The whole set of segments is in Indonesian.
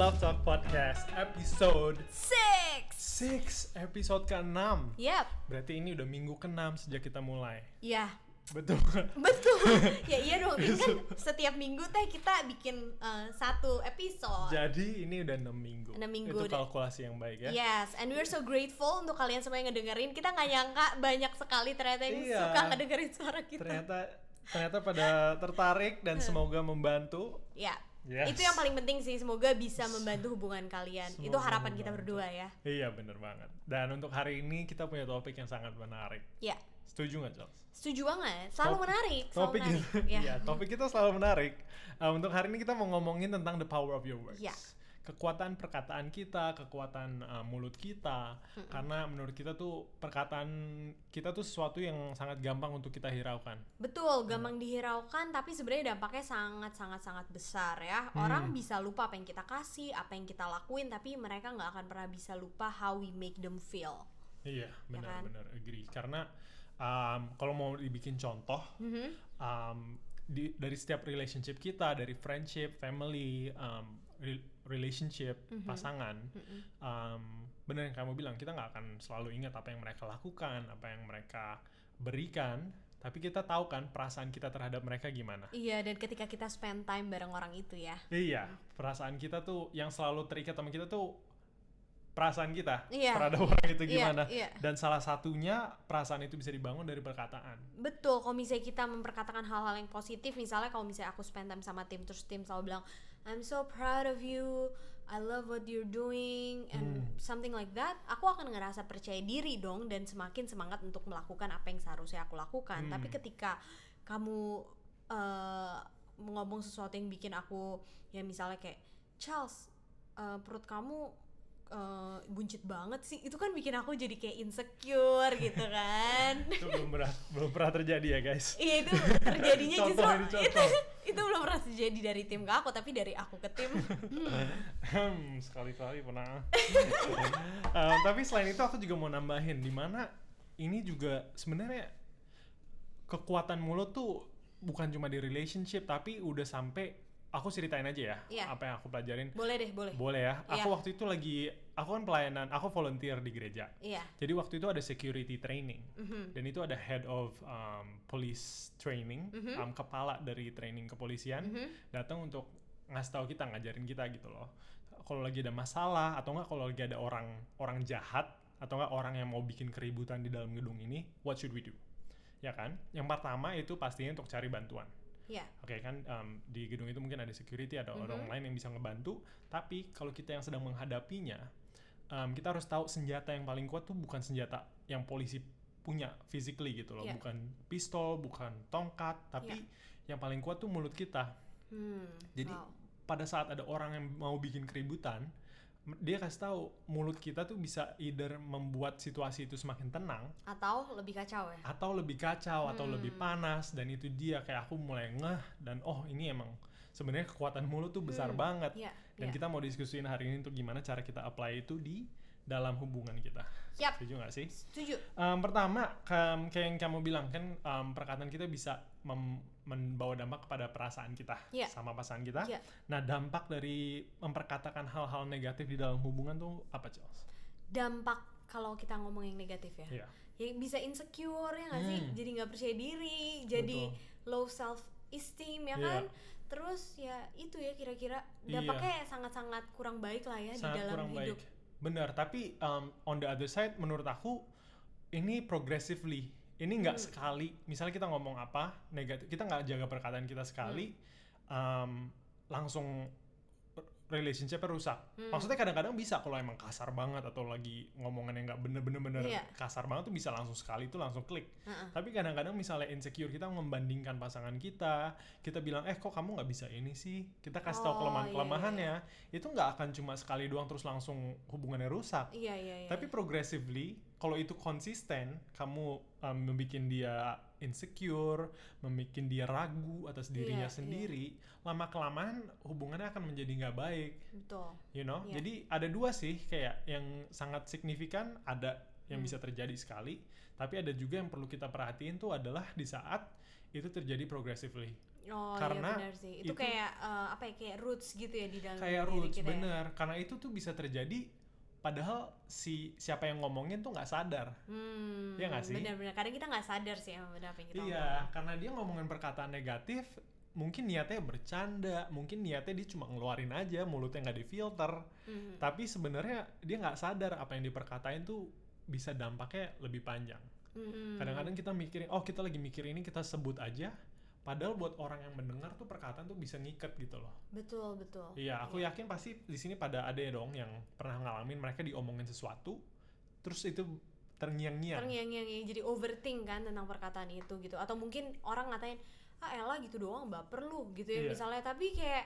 Self Talk Podcast episode 6. episode ke-6. Yap. Berarti ini udah minggu ke-6 sejak kita mulai. Ya. Betul. Betul. Ya iya dong. Ini kan setiap minggu kita bikin satu episode. Jadi ini udah 6 minggu. 6 minggu. Itu kalkulasi yang baik ya. Yes, and we're so grateful untuk kalian semua yang ngedengerin. Kita nggak nyangka banyak sekali ternyata yang Iya. suka ngedengerin suara kita. Ternyata pada tertarik dan semoga membantu. Ya. Yes. Itu yang paling penting sih, semoga bisa membantu hubungan kalian. Semoga Itu harapan kita membantu. berdua ya. Iya bener banget. Dan untuk hari ini kita punya topik yang sangat menarik. Ya. Setuju nggak, Charles? Setuju banget. Selalu menarik. Topik Selalu menarik. kita, ya, topik kita selalu menarik. Untuk hari ini kita mau ngomongin tentang the power of your words. Ya. Kekuatan perkataan kita, kekuatan mulut kita. Karena menurut kita tuh perkataan kita tuh sesuatu yang sangat gampang untuk kita hiraukan. Betul, gampang dihiraukan tapi sebenarnya dampaknya sangat besar ya. Orang bisa lupa apa yang kita kasih, apa yang kita lakuin, tapi mereka nggak akan pernah bisa lupa how we make them feel. Iya, benar-benar kan? agree. Karena kalau mau dibikin contoh, dari setiap relationship kita, dari friendship, family, relationship, pasangan, benar yang kamu bilang, kita nggak akan selalu ingat apa yang mereka lakukan, apa yang mereka berikan, tapi kita tahu kan perasaan kita terhadap mereka gimana. Iya, dan ketika kita spend time bareng orang itu ya. Iya, perasaan kita tuh yang selalu terikat sama kita tuh perasaan kita Iya, terhadap orang itu iya, gimana. iya. Dan salah satunya perasaan itu bisa dibangun dari perkataan. Betul, kalau misalnya kita memperkatakan hal-hal yang positif, misalnya kalau misalnya aku spend time sama tim, terus tim selalu bilang, I'm so proud of you, I love what you're doing, and something like that, aku akan ngerasa percaya diri dong, dan semakin semangat untuk melakukan apa yang seharusnya aku lakukan. Tapi ketika kamu ngomong sesuatu yang bikin aku, ya misalnya kayak, Charles, perut kamu buncit banget sih, itu kan bikin aku jadi kayak insecure gitu kan. Itu belum pernah terjadi ya guys. Iya, itu terjadinya justru Contoh. itu belum pernah terjadi dari tim ke aku, tapi dari aku ke tim. Sekali-kali pernah. Tapi selain itu aku juga mau nambahin, dimana ini juga sebenarnya kekuatan mulut tuh bukan cuma di relationship, tapi udah sampai aku ceritain aja ya, Iya. apa yang aku pelajarin. Boleh deh, boleh. Boleh ya. Iya. Aku waktu itu aku kan pelayanan, aku volunteer di gereja. Iya. Jadi waktu itu ada security training, dan itu ada head of police training, kepala dari training kepolisian, datang untuk ngasih tahu kita, ngajarin kita gitu loh. Kalau lagi ada masalah atau enggak kalau lagi ada orang jahat atau enggak orang yang mau bikin keributan di dalam gedung ini, what should we do? Ya kan? Yang pertama itu pastinya untuk cari bantuan. Iya. Oke kan, di gedung itu mungkin ada security, ada orang lain yang bisa ngebantu. Tapi kalau kita yang sedang menghadapinya, kita harus tahu senjata yang paling kuat tuh bukan senjata yang polisi punya physically gitu loh. Yeah. Bukan pistol, bukan tongkat, tapi yang paling kuat tuh mulut kita. Jadi pada saat ada orang yang mau bikin keributan, dia kasih tahu mulut kita tuh bisa either membuat situasi itu semakin tenang, Atau lebih kacau ya. atau lebih kacau, atau lebih panas. Dan itu dia kayak aku mulai ngeh, dan oh ini emang sebenarnya kekuatan mulut tuh besar banget. Iya, Dan iya. kita mau diskusiin hari ini untuk gimana cara kita apply itu di dalam hubungan kita. Siap. Setuju gak sih? Setuju. Pertama, kayak yang kamu bilang kan, perkataan kita bisa membawa dampak kepada perasaan kita Iya. sama pasangan kita. Iya. Nah, dampak dari memperkatakan hal-hal negatif di dalam hubungan tuh apa, Charles? Dampak kalau kita ngomong yang negatif ya. Iya. Ya bisa insecure ya nggak sih? Jadi nggak percaya diri, jadi low self esteem ya Iya. kan? Terus ya itu ya kira-kira dampaknya sangat-sangat kurang baik lah ya Sangat di dalam kurang hidup. baik. Benar, tapi on the other side menurut aku ini progressively. Ini nggak sekali, misalnya kita ngomong apa negatif, kita nggak jaga perkataan kita sekali, langsung relationship-nya rusak. Maksudnya kadang-kadang bisa kalau emang kasar banget atau lagi ngomongan yang nggak bener-bener Iya. kasar banget tuh bisa langsung sekali itu langsung klik. Tapi kadang-kadang misalnya insecure kita membandingkan pasangan kita bilang kok kamu nggak bisa ini sih, kita kasih tahu kelemahan-kelemahannya, itu nggak akan cuma sekali doang terus langsung hubungannya rusak. Iya. Tapi progressively, kalau itu konsisten, kamu membuat dia insecure, membuat dia ragu atas dirinya sendiri, lama-kelamaan hubungannya akan menjadi nggak baik. Betul. You know? Iya. Jadi ada dua sih kayak yang sangat signifikan, ada yang bisa terjadi sekali, tapi ada juga yang perlu kita perhatiin tuh adalah di saat itu terjadi progressively. Karena iya benar sih. Itu kayak kayak roots gitu ya di dalam kayak diri roots, kita. Bener. Karena itu tuh bisa terjadi padahal siapa yang ngomongin tuh nggak sadar. Iya nggak sih? Benar-benar. Kadang kita nggak sadar sih sama apa yang kita ngomongin. Iya, karena dia ngomongin perkataan negatif, mungkin niatnya bercanda, mungkin niatnya dia cuma ngeluarin aja, mulutnya nggak difilter. Tapi sebenarnya dia nggak sadar apa yang diperkatain tuh bisa dampaknya lebih panjang. Kadang-kadang kita mikirin, kita lagi mikir ini kita sebut aja, padahal buat orang yang mendengar tuh perkataan tuh bisa ngiket gitu loh. Betul. Iya, aku yakin pasti di sini pada ada ya dong yang pernah ngalamin mereka diomongin sesuatu, terus itu terngiang-ngiang, jadi overthink kan tentang perkataan itu gitu. Atau mungkin orang ngatain, elah gitu doang, baper lu gitu ya misalnya. Tapi kayak,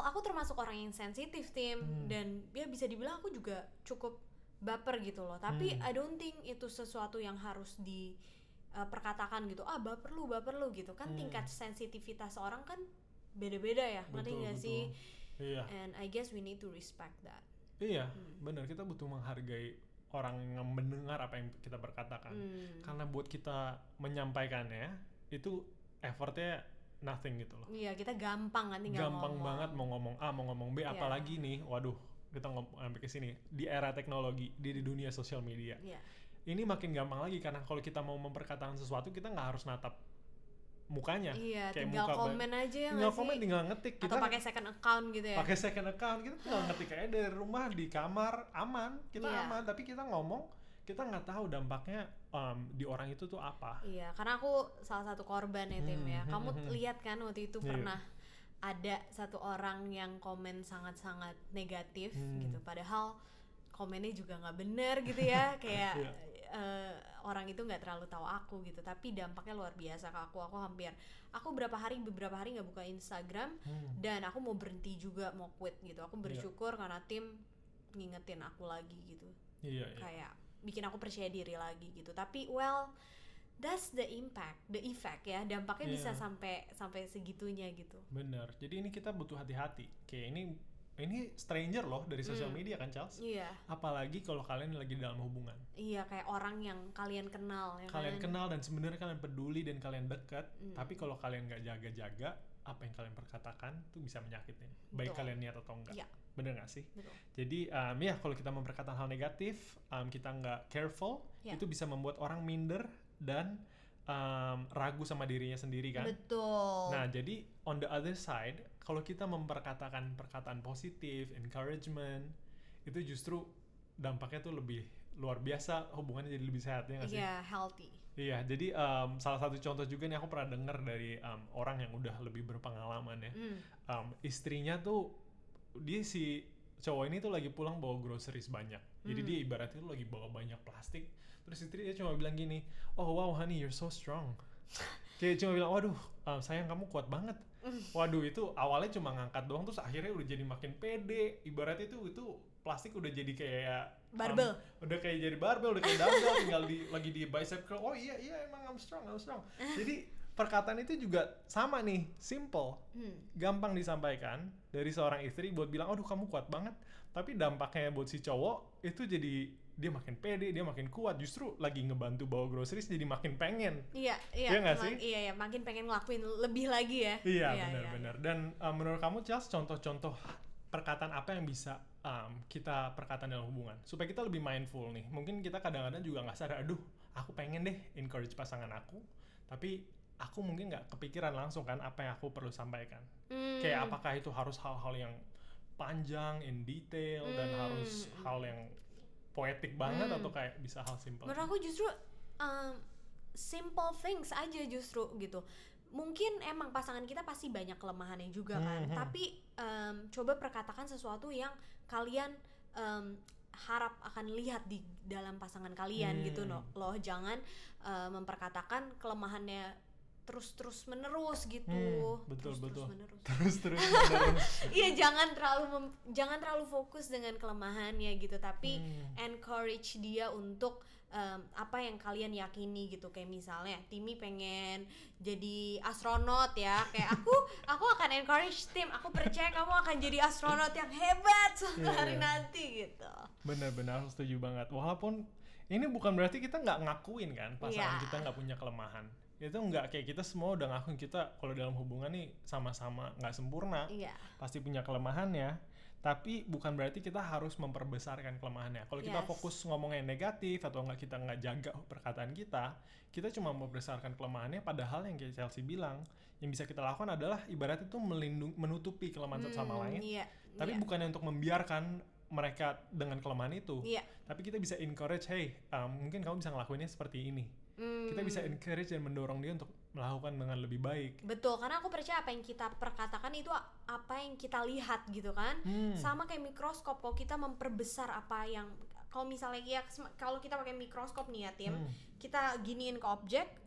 aku termasuk orang yang sensitif, Tim, dan ya bisa dibilang aku juga cukup baper gitu loh. Tapi I don't think itu sesuatu yang harus perkatakan gitu, baper lu gitu kan. Tingkat sensitivitas orang kan beda-beda ya, ngerti gak sih? Iya. And I guess we need to respect that. Iya, benar, kita butuh menghargai orang yang mendengar apa yang kita berkatakan. Karena buat kita menyampaikannya itu effortnya nothing gitu loh. Iya, kita gampang kan tinggal gampang banget mau ngomong A mau ngomong B, apalagi nih, waduh, kita sampai ke sini di era teknologi, di dunia sosial media. Ini makin gampang lagi karena kalau kita mau memperkatakan sesuatu kita nggak harus natap mukanya. Iya, kayak tinggal komen aja ya tinggal komen, tinggal ngetik. Atau pakai second account gitu ya. Pakai second account, kita tinggal ngetik aja dari rumah, di kamar, aman. Kita aman, tapi kita ngomong, kita nggak tahu dampaknya di orang itu tuh apa. Iya, karena aku salah satu korban ya, Tim ya. Kamu lihat kan waktu itu pernah ada satu orang yang komen sangat-sangat negatif gitu, padahal komennya juga nggak benar gitu ya. Kayak orang itu nggak terlalu tahu aku gitu, tapi dampaknya luar biasa ke aku. Aku beberapa hari nggak buka Instagram, dan aku mau berhenti juga, mau quit gitu. Aku bersyukur karena Tim ngingetin aku lagi gitu. Kayak bikin aku percaya diri lagi gitu. Tapi that's the effect ya, dampaknya bisa sampai segitunya gitu. Bener. Jadi ini kita butuh hati-hati. Kayak ini stranger loh dari sosial media kan, Charles? Iya. Apalagi kalau kalian lagi dalam hubungan. Iya, kayak orang yang kalian kenal ya. Kalian kenal dan sebenarnya kalian peduli dan kalian dekat, tapi kalau kalian nggak jaga-jaga, apa yang kalian perkatakan tuh bisa menyakitin. Baik kalian niat atau enggak. Iya. Bener nggak sih? Betul. Jadi kalau kita memperkatakan hal negatif, kita nggak careful, itu bisa membuat orang minder dan ragu sama dirinya sendiri kan. Betul. Nah, jadi on the other side, kalau kita memperkatakan perkataan positif, encouragement, itu justru dampaknya tuh lebih luar biasa, hubungannya jadi lebih sehat ya nggak sih? Iya, healthy. Iya, jadi salah satu contoh juga nih aku pernah dengar dari orang yang udah lebih berpengalaman ya. Istrinya tuh, si cowok ini tuh lagi pulang bawa groceries banyak. Jadi dia ibaratnya tuh lagi bawa banyak plastik. Terus istri dia cuma bilang gini, "Oh wow honey, you're so strong." Kayak cuma bilang, "Waduh, sayang kamu kuat banget." Waduh, itu awalnya cuma ngangkat doang, terus akhirnya udah jadi makin pede. Ibaratnya itu plastik udah jadi kayak barbel. Udah kayak jadi barbel, udah kayak dumbbell, tinggal lagi di bicep curl. Oh iya emang I'm strong. Jadi perkataan itu juga sama nih, simple, gampang disampaikan dari seorang istri buat bilang, "Aduh kamu kuat banget." Tapi dampaknya buat si cowok itu jadi dia makin pede, dia makin kuat. Justru lagi ngebantu bawa groceries jadi makin pengen. Iya nggak sih? Iya, makin pengen ngelakuin lebih lagi ya. Iya benar. Dan menurut kamu, Charles, contoh-contoh perkataan apa yang bisa kita perkataan dalam hubungan supaya kita lebih mindful nih? Mungkin kita kadang-kadang juga nggak sadar, aduh, aku pengen deh encourage pasangan aku, tapi aku mungkin nggak kepikiran langsung kan apa yang aku perlu sampaikan. Kayak apakah itu harus hal-hal yang panjang, in detail, dan harus hal yang poetik banget, atau kayak bisa hal simple? Menurut aku justru simple things aja justru gitu. Mungkin emang pasangan kita pasti banyak kelemahannya juga kan, tapi coba perkatakan sesuatu yang kalian harap akan lihat di dalam pasangan kalian gitu loh. Jangan memperkatakan kelemahannya terus menerus gitu. Betul. Menerus. Terus menerus. Iya, jangan terlalu fokus dengan kelemahannya gitu, tapi encourage dia untuk apa yang kalian yakini gitu. Kayak misalnya Timmy pengen jadi astronot ya, kayak aku akan encourage Tim, aku percaya kamu akan jadi astronot yang hebat suatu hari nanti gitu. Benar-benar setuju banget. Walaupun ini bukan berarti kita nggak ngakuin kan pasangan Iya. kita nggak punya kelemahan. Itu nggak kayak kita semua udah ngakuin kita kalau dalam hubungan nih sama-sama nggak sempurna, Iya. pasti punya kelemahannya. Tapi bukan berarti kita harus memperbesarkan kelemahannya. Kalau kita Yes. fokus ngomongnya negatif atau kita nggak jaga perkataan kita cuma membesarkan kelemahannya. Padahal yang kayak Chelsea bilang, yang bisa kita lakukan adalah ibarat itu menutupi kelemahan satu sama lain. Iya. Tapi iya. bukannya untuk membiarkan mereka dengan kelemahan itu. Iya. Tapi kita bisa encourage, hey, mungkin kamu bisa ngelakuinnya seperti ini. Kita bisa encourage dan mendorong dia untuk melakukan dengan lebih baik. Betul, karena aku percaya apa yang kita perkatakan itu apa yang kita lihat gitu kan. Sama kayak mikroskop, kalau kita memperbesar apa yang, kalau misalnya ya kalau kita pakai mikroskop nih ya Tim, kita giniin ke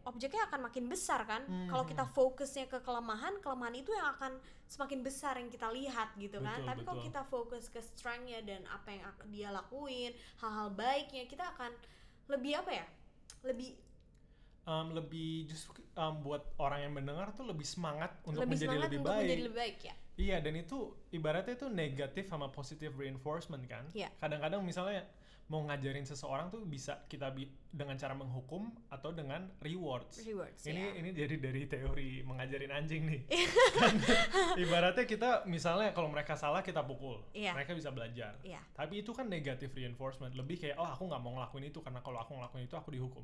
objeknya akan makin besar kan. Kalau kita fokusnya ke kelemahan itu yang akan semakin besar yang kita lihat gitu kan. Betul, Tapi kalau betul. kita fokus ke strength-nya dan apa yang dia lakuin, hal-hal baiknya, kita akan lebih apa ya? Lebih justru buat orang yang mendengar tuh lebih semangat untuk Lebih menjadi semangat lebih untuk baik. menjadi lebih baik ya. Iya, dan itu ibaratnya itu negatif sama positive reinforcement kan. Iya. Kadang-kadang misalnya mau ngajarin seseorang tuh bisa kita dengan cara menghukum atau dengan rewards. Rewards, Ini jadi dari teori mengajarin anjing nih. Kan, ibaratnya kita misalnya kalau mereka salah kita pukul, Iya. mereka bisa belajar. Iya. Tapi itu kan negative reinforcement, lebih kayak aku nggak mau ngelakuin itu karena kalau aku ngelakuin itu aku dihukum.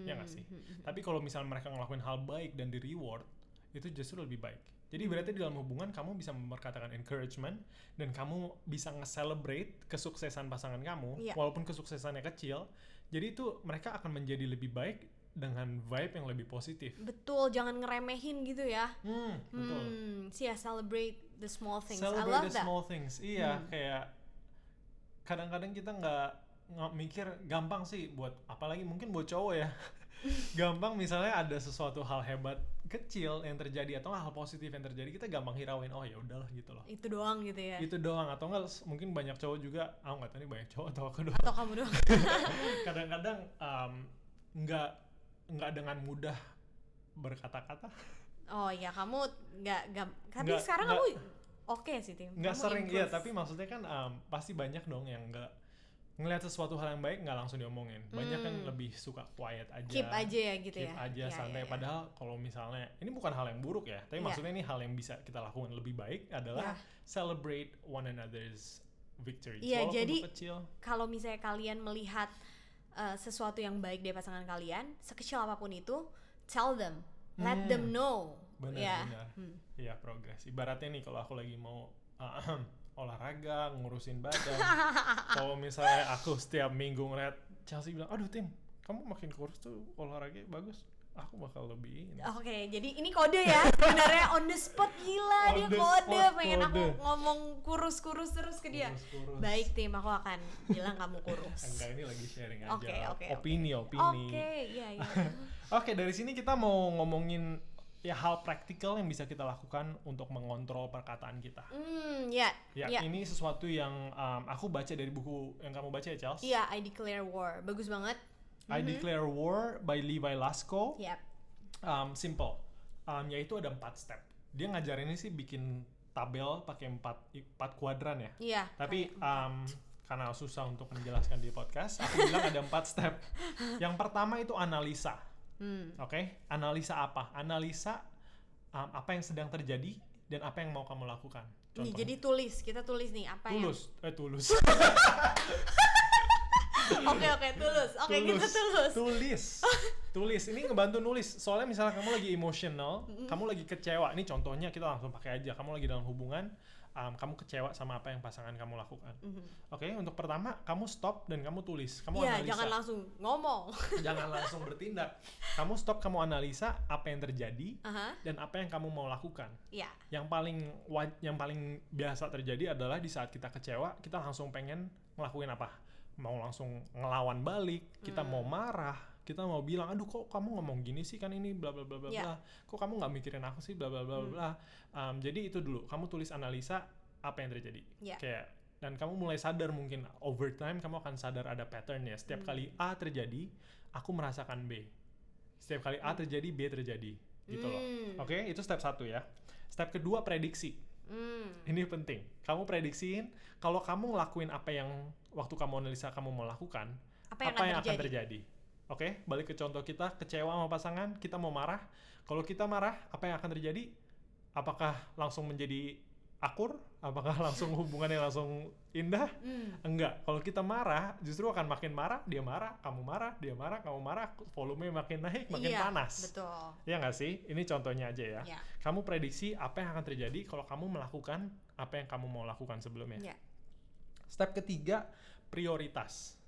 Ya nggak sih? Tapi kalau misalnya mereka ngelakuin hal baik dan di reward, itu justru lebih baik. Jadi berarti di dalam hubungan kamu bisa memperkatakan encouragement dan kamu bisa nge-celebrate kesuksesan pasangan kamu, Iya. walaupun kesuksesannya kecil. Jadi itu mereka akan menjadi lebih baik dengan vibe yang lebih positif. Betul, jangan ngeremehin gitu ya. Betul. Ya, celebrate the small things. I Celebrate love the that. small things. Iya, kayak kadang-kadang kita nggak mikir gampang sih buat, apalagi mungkin buat cowok ya. Gampang misalnya ada sesuatu hal hebat kecil yang terjadi atau hal positif yang terjadi, kita gampang hirauin, oh ya udahlah gitu loh. Itu doang gitu ya. Itu doang, atau enggak mungkin banyak cowok juga, aku nggak tahu nih banyak cowok atau aku doang. Atau kamu doang. Kadang-kadang nggak dengan mudah berkata-kata. Oh iya, kamu nggak tapi Nggak- sekarang nggak- kamu oke sih Tim. Nggak Kamu sering, improve. iya, tapi maksudnya kan pasti banyak dong yang nggak ngelihat sesuatu hal yang baik nggak langsung diomongin. Banyak kan lebih suka quiet aja. Keep aja ya gitu Keep ya. aja, Iya, santai. iya, iya. Padahal kalau misalnya ini bukan hal yang buruk ya, tapi Iya. maksudnya ini hal yang bisa kita lakukan lebih baik adalah Iya. celebrate one another's victories. Iya, Walaupun jadi itu kecil. kalau misalnya kalian melihat sesuatu yang baik dari pasangan kalian, sekecil apapun itu, tell them, let them know. Ya. Benar-benar. Iya, progres. Ibaratnya nih kalau aku lagi mau olahraga, ngurusin badan. Kalau misalnya aku setiap minggu ngeliat Chelsea bilang, aduh Tim, kamu makin kurus tuh, olahraganya bagus. Aku bakal lebih ini. Oke, jadi ini kode ya. Sebenarnya on the spot, gila On dia the kode, spot, pengen aku kode. ngomong kurus-kurus terus ke dia. Kurus-kurus. Baik Tim, aku akan bilang kamu kurus. Enggak, ini lagi sharing aja. Oke, oke, Opini. Oke, iya iya. Oke, dari sini kita mau ngomongin ya hal praktikal yang bisa kita lakukan untuk mengontrol perkataan kita. Ya. Ya, ini sesuatu yang aku baca dari buku yang kamu baca ya, Charles? Iya, I Declare War. Bagus banget. I Declare War by Levi Lasko. Yap. Simple. Yaitu ada 4 step. Dia ngajarinnya sih bikin tabel pakai 4 kuadran ya. Iya. Tapi karena susah untuk menjelaskan di podcast, aku bilang ada 4 step. Yang pertama itu analisa. Oke, analisa apa? Analisa apa yang sedang terjadi dan apa yang mau kamu lakukan. Nih, jadi kita tulis nih apa Tulus. Oke, tulus. Oke, kita tulus. Tulis. Ini ngebantu nulis. Soalnya misalnya kamu lagi emotional, kamu lagi kecewa. Ini contohnya kita langsung pakai aja. Kamu lagi dalam hubungan, kamu kecewa sama apa yang pasangan kamu lakukan. Oke, untuk pertama kamu stop dan kamu tulis. Kamu Iya, analisa. jangan langsung ngomong. Jangan langsung bertindak. Kamu stop, kamu analisa apa yang terjadi dan apa yang kamu mau lakukan. Iya. Yang paling biasa terjadi adalah di saat kita kecewa, kita langsung pengen ngelakuin apa? Mau langsung ngelawan balik, kita mau marah, kita mau bilang, aduh kok kamu ngomong gini sih, kan ini bla bla bla bla bla, kok kamu nggak mikirin aku sih bla bla bla bla. Jadi itu dulu, kamu tulis analisa apa yang terjadi. Kayak, dan kamu mulai sadar mungkin over time kamu akan sadar ada pattern ya. Setiap kali A terjadi, aku merasakan B. Setiap kali A terjadi, B terjadi, gitu loh. Oke, itu step 1 ya. Step kedua, prediksi. Ini penting. Kamu prediksiin kalau kamu ngelakuin apa yang waktu kamu analisa kamu mau lakukan, apa yang akan terjadi? Oke, balik ke contoh kita, kecewa sama pasangan, kita mau marah. Kalau kita marah, apa yang akan terjadi? Apakah langsung menjadi akur? Apakah langsung hubungannya langsung indah? Enggak. Kalau kita marah, justru akan makin marah, dia marah, dia marah, kamu marah, volume makin naik, makin panas. Betul. Ya nggak sih? Ini contohnya aja ya. Kamu prediksi apa yang akan terjadi kalau kamu melakukan apa yang kamu mau lakukan sebelumnya. Step ketiga, prioritas.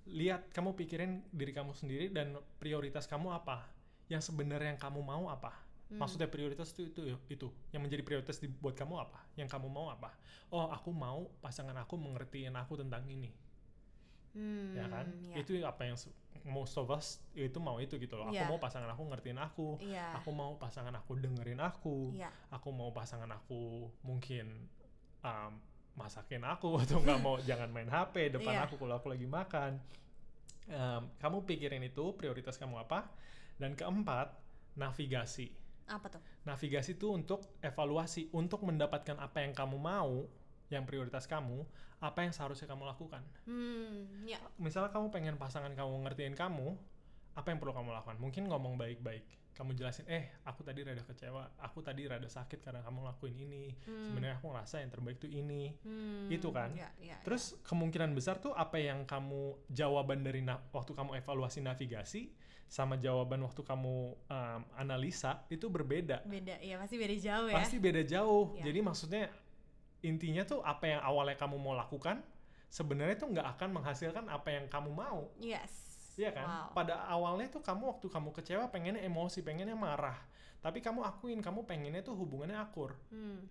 Lihat, kamu pikirin diri kamu sendiri dan prioritas kamu apa? Yang sebenarnya yang kamu mau apa? Maksudnya prioritas itu yang menjadi prioritas buat kamu apa? Yang kamu mau apa? Oh, aku mau pasangan aku mengertiin aku tentang ini. Ya kan? Itu apa yang most of us itu mau itu gitu loh. Aku mau pasangan aku ngertiin aku. Aku mau pasangan aku dengerin aku. Aku mau pasangan aku mungkin masakin aku atau nggak mau jangan main HP depan aku kalau aku lagi makan. Kamu pikirin itu prioritas kamu apa. Dan keempat, navigasi. Apa tuh? Navigasi itu untuk evaluasi, untuk mendapatkan apa yang kamu mau, yang prioritas kamu, apa yang seharusnya kamu lakukan. Misalnya kamu pengen pasangan kamu ngertiin kamu, apa yang perlu kamu lakukan? Mungkin ngomong baik-baik. Kamu jelasin, aku tadi rada kecewa, aku tadi rada sakit karena kamu lakuin ini. Sebenarnya aku ngerasa yang terbaik tuh ini. Itu kan. Terus kemungkinan besar tuh apa yang kamu jawaban dari waktu kamu evaluasi navigasi sama jawaban waktu kamu analisa itu berbeda. Pasti beda jauh ya. Pasti beda jauh. Jadi maksudnya intinya tuh apa yang awalnya kamu mau lakukan sebenarnya tuh nggak akan menghasilkan apa yang kamu mau. Iya kan? Pada awalnya tuh waktu kamu kecewa pengennya emosi, pengennya marah. Tapi kamu akuin, kamu pengennya tuh hubungannya akur.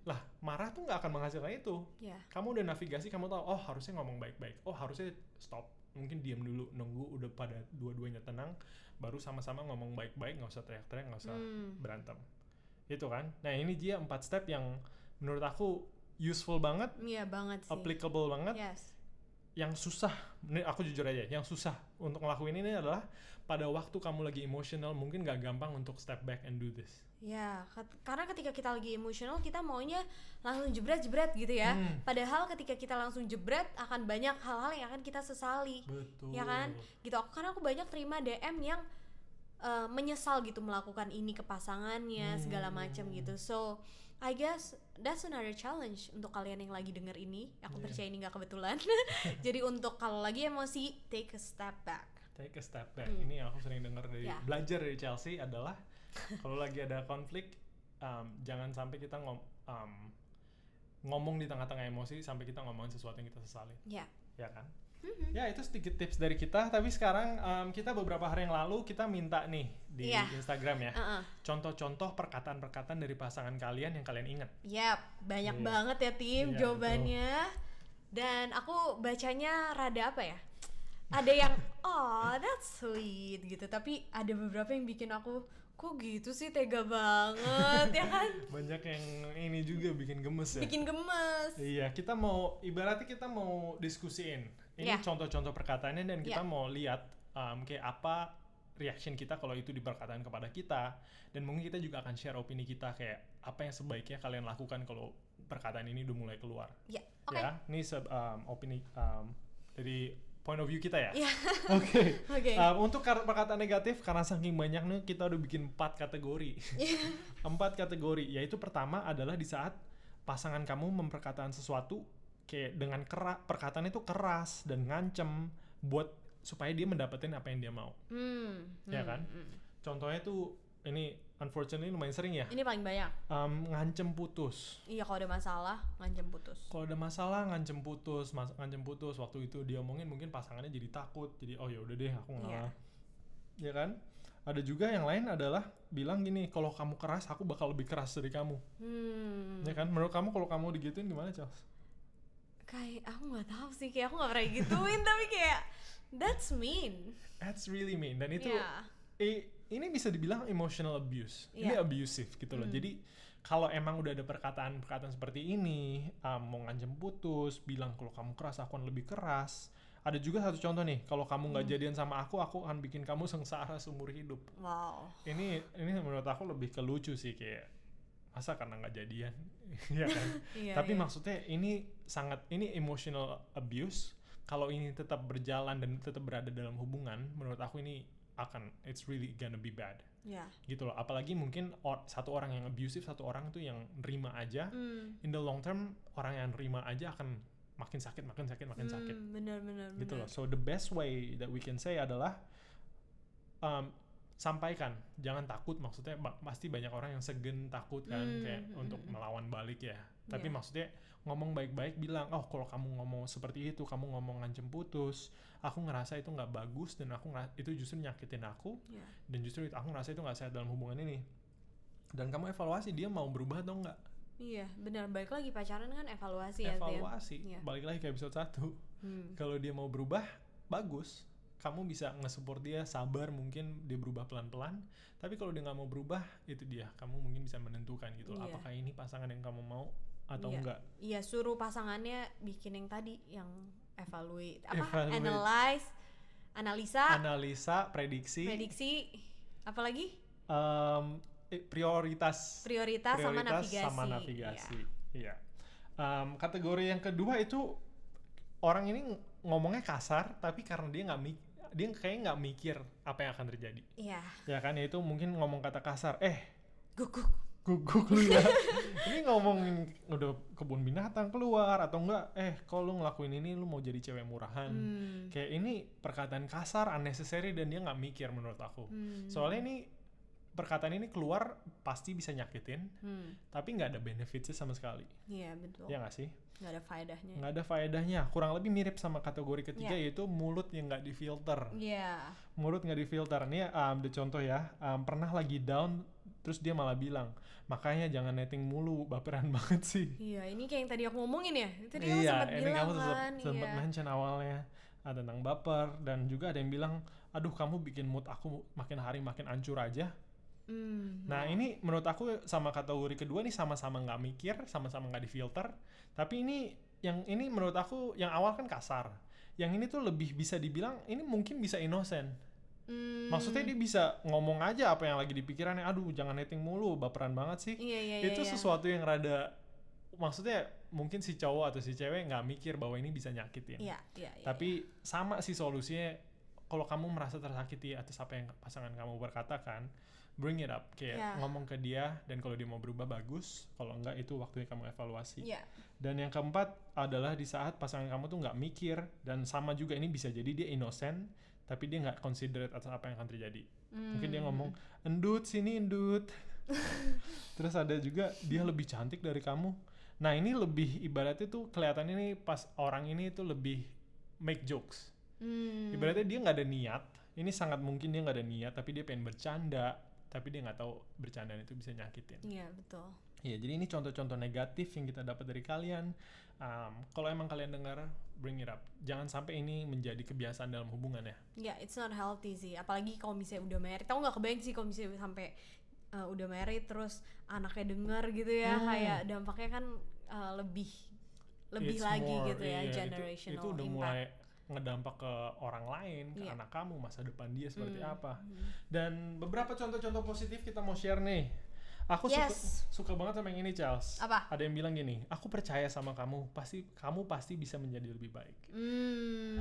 Lah, marah tuh nggak akan menghasilkan itu. Kamu udah navigasi, kamu tahu, oh harusnya ngomong baik-baik. Oh harusnya stop. Mungkin diam dulu, nunggu udah pada dua-duanya tenang. Baru sama-sama ngomong baik-baik, nggak usah teriak-teriak, nggak usah berantem. Itu kan? Nah ini dia 4 step yang menurut aku useful banget. Iya banget sih. Applicable banget. Yang susah, ini aku jujur aja, yang susah untuk ngelakuin ini adalah pada waktu kamu lagi emotional mungkin gak gampang untuk step back and do this. Karena ketika kita lagi emotional kita maunya langsung jebret gitu ya. Padahal ketika kita langsung jebret akan banyak hal-hal yang akan kita sesali. Betul. Ya kan? Gitu. Karena aku banyak terima DM yang menyesal gitu melakukan ini ke pasangannya segala macam gitu. So I guess that's another challenge untuk kalian yang lagi denger ini. Aku percaya ini gak kebetulan. Jadi untuk kalau lagi emosi, take a step back. Take a step back. Ini yang aku sering denger belajar dari Chelsea adalah kalau lagi ada konflik, jangan sampai kita ngomong di tengah-tengah emosi sampai kita ngomongin sesuatu yang kita sesalin. Ya kan? Ya itu sedikit tips dari kita. Tapi sekarang kita beberapa hari yang lalu kita minta nih di Instagram ya contoh-contoh perkataan-perkataan dari pasangan kalian yang kalian ingat. Banyak banget ya tim jawabannya. Betul. Dan aku bacanya rada apa ya, ada yang oh that's sweet gitu, tapi ada beberapa yang bikin aku kok gitu sih, tega banget ya kan. Banyak yang ini juga bikin gemes ya. Iya, kita mau ibaratnya kita mau diskusiin ini contoh-contoh perkataannya dan kita mau lihat kayak apa reaction kita kalau itu diperkataan kepada kita, dan mungkin kita juga akan share opini kita kayak apa yang sebaiknya kalian lakukan kalau perkataan ini udah mulai keluar. Ya, ini opini dari point of view kita ya. Oke. Untuk perkataan negatif karena saking banyak nih kita udah bikin 4 kategori. 4 kategori, yaitu pertama adalah di saat pasangan kamu memperkataan sesuatu kayak dengan perkataan itu keras dan ngancem buat supaya dia mendapetin apa yang dia mau. Ya kan? Contohnya tuh ini unfortunately lumayan sering ya. Ini paling banyak. Ngancem putus. Iya, kalau ada masalah ngancem putus. ngancem putus. Waktu itu dia omongin mungkin pasangannya jadi takut. Jadi oh ya udah deh aku ngalah. Ya kan? Ada juga yang lain adalah bilang gini, kalau kamu keras aku bakal lebih keras dari kamu. Ya kan? Menurut kamu kalau kamu digituin gimana, Charles? Kayak aku nggak tahu sih, kayak aku nggak pernah gituin tapi kayak that's mean. That's really mean. Dan itu ini bisa dibilang emotional abuse. Ini abusive gitu loh. Jadi kalau emang udah ada perkataan seperti ini, mau ngancem putus, bilang kalau kamu keras aku akan lebih keras. Ada juga satu contoh nih, kalau kamu nggak jadian sama aku akan bikin kamu sengsara seumur hidup. Wow. Ini menurut aku lebih ke lucu sih, kayak masa karena nggak jadian, ya kan? Tapi maksudnya ini emotional abuse kalau ini tetap berjalan dan tetap berada dalam hubungan, menurut aku ini it's really gonna be bad. Gitu loh. Apalagi mungkin satu orang yang abusive, satu orang tuh yang nerima aja. In the long term, orang yang nerima aja akan makin sakit. Benar. Gitu loh. So the best way that we can say adalah sampaikan, jangan takut. Maksudnya pasti banyak orang yang segan, takut kan, kayak untuk melawan balik ya. Tapi maksudnya ngomong baik-baik, bilang, oh kalau kamu ngomong seperti itu, kamu ngomong ngancem putus, aku ngerasa itu nggak bagus dan itu justru nyakitin aku, dan justru aku ngerasa itu nggak sehat dalam hubungan ini. Dan kamu evaluasi dia mau berubah atau nggak. Iya, benar. Balik lagi pacaran kan evaluasi. Balik lagi ke episode 1. Kalau dia mau berubah, bagus. Kamu bisa nge-support dia, sabar, mungkin dia berubah pelan-pelan. Tapi kalau dia nggak mau berubah, itu dia. Kamu mungkin bisa menentukan gitu. Apakah ini pasangan yang kamu mau atau enggak. Iya, suruh pasangannya bikin yang tadi, yang evaluate. Analisa, prediksi, apalagi? Prioritas sama navigasi. Iya. Kategori yang kedua itu orang ini ngomongnya kasar, tapi karena dia kayak nggak mikir apa yang akan terjadi. Iya. Ya kan, yaitu mungkin ngomong kata kasar, guguk lu ya. Ini ngomongin udah kebun binatang keluar, atau enggak, kalau lu ngelakuin ini lu mau jadi cewek murahan. Kayak ini perkataan kasar, unnecessary, dan dia nggak mikir menurut aku. Soalnya ini perkataan ini keluar pasti bisa nyakitin, tapi nggak ada benefitsnya sama sekali. Iya, betul. Ya nggak sih? Nggak ada faedahnya. Kurang lebih mirip sama kategori ketiga, yaitu mulut yang nggak difilter. Mulut nggak difilter. Ini ada contoh ya, pernah lagi down, terus dia malah bilang, makanya jangan netting mulu, baperan banget sih. Iya, ini kayak yang tadi aku ngomongin ya. Tadi kamu sempat bilang kamu kan. sempat mention awalnya tentang baper, dan juga ada yang bilang, aduh kamu bikin mood aku makin hari makin hancur aja. Nah ini menurut aku sama kategori kedua nih, sama-sama nggak mikir, sama-sama nggak difilter. Tapi yang ini menurut aku yang awal kan kasar, yang ini tuh lebih bisa dibilang ini mungkin bisa innocent. Maksudnya dia bisa ngomong aja apa yang lagi di pikirannya, aduh jangan netting mulu, baperan banget sih. Itu sesuatu yang rada, maksudnya mungkin si cowok atau si cewek nggak mikir bahwa ini bisa nyakitin. Tapi sama sih solusinya, kalau kamu merasa tersakiti atas apa yang pasangan kamu berkatakan, bring it up, kayak ngomong ke dia, dan kalau dia mau berubah bagus, kalau enggak itu waktunya kamu evaluasi. Dan yang keempat adalah di saat pasangan kamu tuh nggak mikir, dan sama juga ini bisa jadi dia innocent, tapi dia nggak considerate atas apa yang akan terjadi. Mungkin dia ngomong, endut sini endut. Terus ada juga dia lebih cantik dari kamu. Nah ini lebih ibaratnya tuh kelihatan ini pas orang ini tuh lebih make jokes. Ibaratnya dia nggak ada niat. Ini sangat mungkin dia nggak ada niat, tapi dia pengen bercanda, tapi dia nggak tahu bercandaan itu bisa nyakitin. Iya, betul. Iya, jadi ini contoh-contoh negatif yang kita dapat dari kalian. Kalau emang kalian dengar, bring it up. Jangan sampai ini menjadi kebiasaan dalam hubungan ya. Yeah, it's not healthy sih. Apalagi kalau misalnya udah married. Aku nggak kebayang sih kalau misalnya sampai udah married terus anaknya denger gitu ya. Kayak dampaknya kan lebih lagi more, gitu ya, generational itu udah impact. Mulai ngedampak ke orang lain, ke anak kamu, masa depan dia seperti apa. Dan beberapa contoh-contoh positif kita mau share nih. Aku suka banget sama yang ini, Charles. Apa? Ada yang bilang gini, aku percaya sama kamu pasti bisa menjadi lebih baik.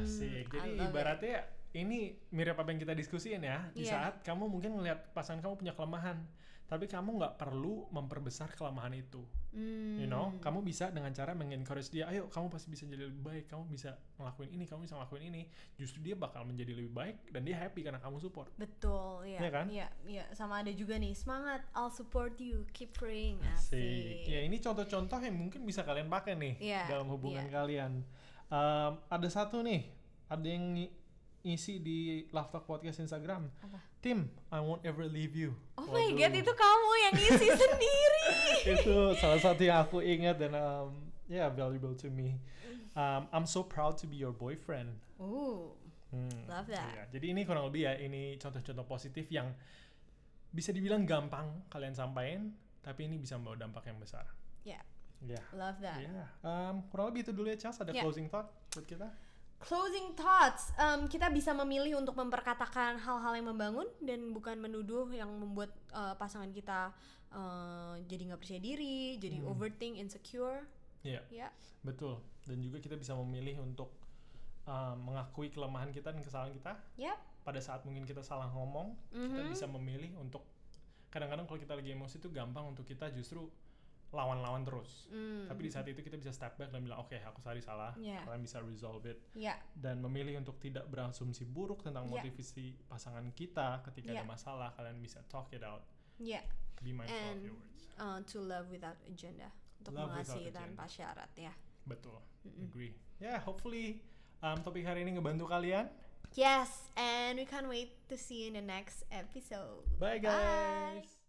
Asik. Jadi ibaratnya ini mirip apa yang kita diskusiin ya. Di saat kamu mungkin ngelihat pasangan kamu punya kelemahan, tapi kamu nggak perlu memperbesar kelemahan itu. You know, kamu bisa dengan cara mengencourage dia, ayo kamu pasti bisa jadi lebih baik, kamu bisa ngelakuin ini, kamu bisa ngelakuin ini. Justru dia bakal menjadi lebih baik dan dia happy karena kamu support. Betul, ya. Iya kan? Iya. Sama ada juga nih, semangat, I'll support you, keep praying. Asik. Ya ini contoh-contoh yang mungkin bisa kalian pakai nih dalam hubungan kalian. Ada satu nih, ada yang ngisi di Love Talk Podcast Instagram. Apa? Tim, I won't ever leave you. Oh my god, itu kamu yang ngisi sendiri. Itu salah satu yang aku ingat dan valuable to me. I'm so proud to be your boyfriend. Love that. Iya, jadi ini kurang lebih ya, ini contoh-contoh positif yang bisa dibilang gampang kalian sampaikan, tapi ini bisa membawa dampak yang besar. Yeah. Yeah. Love that. Yeah. Kurang lebih itu dulu ya, Charles. Ada closing thought buat kita? Closing thoughts, kita bisa memilih untuk memperkatakan hal-hal yang membangun dan bukan menuduh yang membuat pasangan kita jadi nggak percaya diri, jadi overthink, insecure. Iya, betul. Dan juga kita bisa memilih untuk mengakui kelemahan kita dan kesalahan kita. Yep. Pada saat mungkin kita salah ngomong, kita bisa memilih untuk, kadang-kadang kalau kita lagi emosi itu gampang untuk kita justru lawan-lawan terus. Tapi di saat itu kita bisa step back dan bilang, oke, aku salah. Kalian bisa resolve it. Dan memilih untuk tidak berasumsi buruk tentang motivasi pasangan kita ketika ada masalah. Kalian bisa talk it out. Be mindful of your words. To love without agenda. Untuk mengasihi tanpa syarat, ya. Betul. Agree. Hopefully topik hari ini ngebantu kalian. Yes, and we can't wait to see you in the next episode. Bye guys.